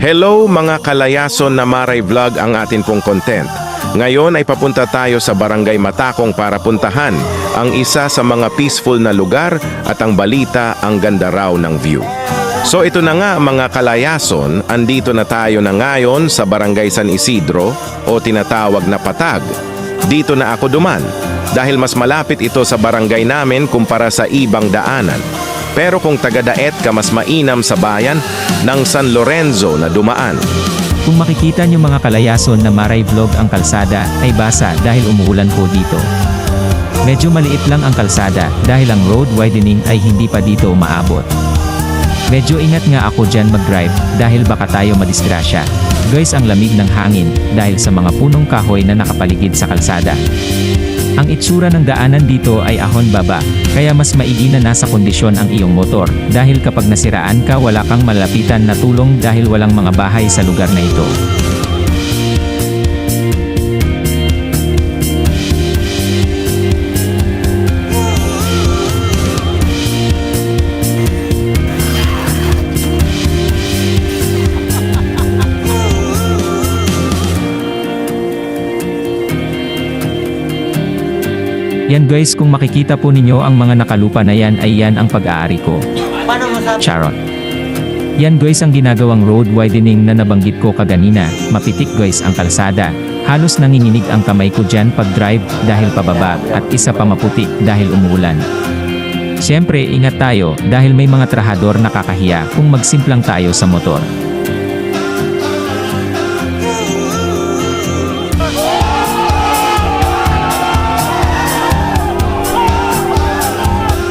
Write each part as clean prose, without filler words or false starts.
Hello mga kalayason na Maray Vlog ang atin pong content. Ngayon ay papunta tayo sa Barangay Matakong para puntahan ang isa sa mga peaceful na lugar at ang balita ang ganda raw ng view. So ito na nga mga kalayason, andito na tayo na ngayon sa Barangay San Isidro o tinatawag na Patag. Dito na ako duman dahil mas malapit ito sa barangay namin kumpara sa ibang daanan. Pero kung taga-Daet ka, mas mainam sa bayan ng San Lorenzo na dumaan. Kung makikita nyo mga kalayason na Maray Vlog ang kalsada ay basa dahil umuulan po dito. Medyo maliit lang ang kalsada dahil ang road widening ay hindi pa dito umaabot. Medyo ingat nga ako dyan mag-drive dahil baka tayo madisgrasya. Guys, ang lamig ng hangin dahil sa mga punong kahoy na nakapaligid sa kalsada. Ang itsura ng daanan dito ay ahon baba, kaya mas maigi na nasa kondisyon ang iyong motor, dahil kapag nasiraan ka wala kang malapitan na tulong dahil walang mga bahay sa lugar na ito. Yan guys, kung makikita po ninyo ang mga nakalupa na yan ay yan ang pag-aari ko. Charot. Yan guys ang ginagawang road widening na nabanggit ko kaganina. Mapitik guys ang kalsada. Halos nanginginig ang kamay ko dyan pag drive dahil pababa at isa pa maputik dahil umuulan. Siyempre ingat tayo dahil may mga trahador nakakahiya kung magsimplang tayo sa motor.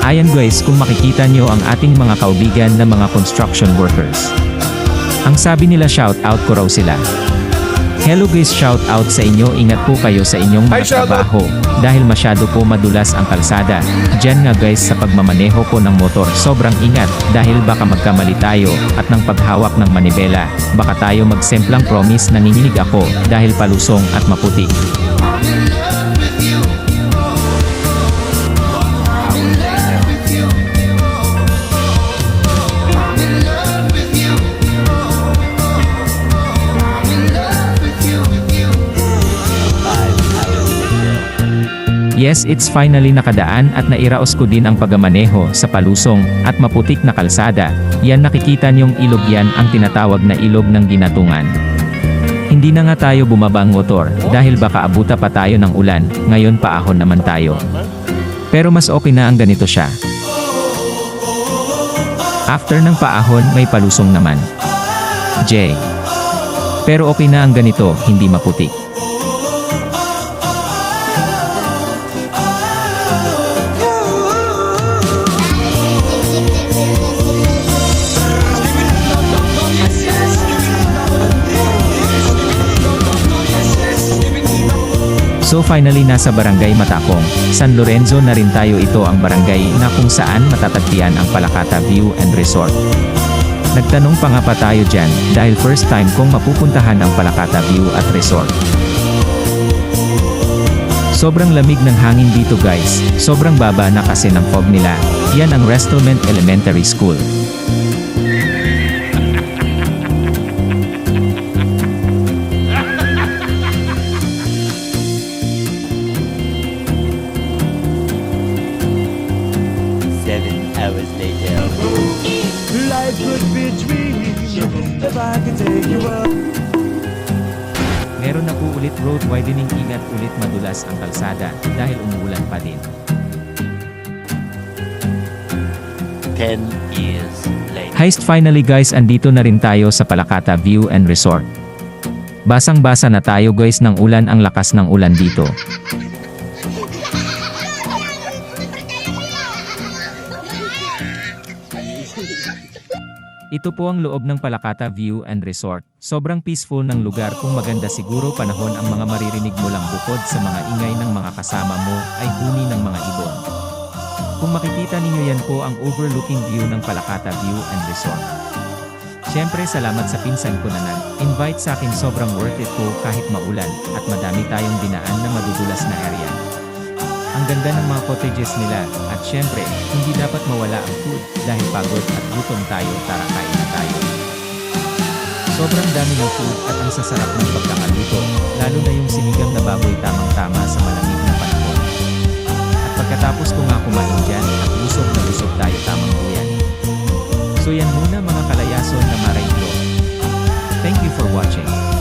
Ayan guys, kung makikita nyo ang ating mga kaubigan na mga construction workers. Ang sabi nila shout out ko raw sila. Hello guys, shout out sa inyo, ingat po kayo sa inyong mga trabaho. Dahil masyado po madulas ang kalsada. Diyan nga guys sa pagmamaneho po ng motor, sobrang ingat. Dahil baka magkamali tayo at ng paghawak ng manibela. Baka tayo magsemplang promise nanginginig ako dahil palusong at maputik. Yes, it's finally nakadaan at nairaos ko din ang pagmamaneho sa palusong at maputik na kalsada. Yan nakikita niyong ilog, yan ang tinatawag na ilog ng Ginatungan. Hindi na nga tayo bumabang motor dahil baka abuta pa tayo ng ulan, ngayon paahon naman tayo. Pero mas okay na ang ganito siya. After ng paahon may palusong naman. J. Pero okay na ang ganito, hindi maputik. So finally nasa Barangay Matakong, San Lorenzo na rin tayo. Ito ang barangay na kung saan matatagpian ang Palakata View and Resort. Nagtanong pa nga pa tayo dyan, dahil first time kong mapupuntahan ang Palakata View at Resort. Sobrang lamig ng hangin dito guys, sobrang baba na kasi ng fog nila. Yan ang Restelment Elementary School. Life could be a dream if I could take you up. Meron na po ulit road widening, ingat ulit madulas ang kalsada dahil umuulan pa din. 10 years later. Heist finally guys, andito na rin tayo sa Palakata View and Resort. Basang-basa na tayo guys ng ulan, ang lakas ng ulan dito. Ito po ang loob ng Palakata View and Resort. Sobrang peaceful ng lugar, kung maganda siguro panahon ang mga maririnig mo lang bukod sa mga ingay ng mga kasama mo ay huni ng mga ibon. Kung makikita ninyo, yan po ang overlooking view ng Palakata View and Resort. Siyempre salamat sa pinsan ko na nag-invite sa akin, sobrang worth it po kahit maulan at madami tayong dinaan na madudulas na area. Ang ganda ng mga cottages nila, at syempre, hindi dapat mawala ang food, dahil pagod at gutom tayo, tara kain na tayo. Sobrang dami ng food at ang sasarap ng pagkakaluto, lalo na yung sinigang na baboy tamang-tama sa malamig na panahon. At pagkatapos ko nga kumain dyan at busog tayo tamang buyan. So yan muna mga kalayason na Maray Vlog. Thank you for watching.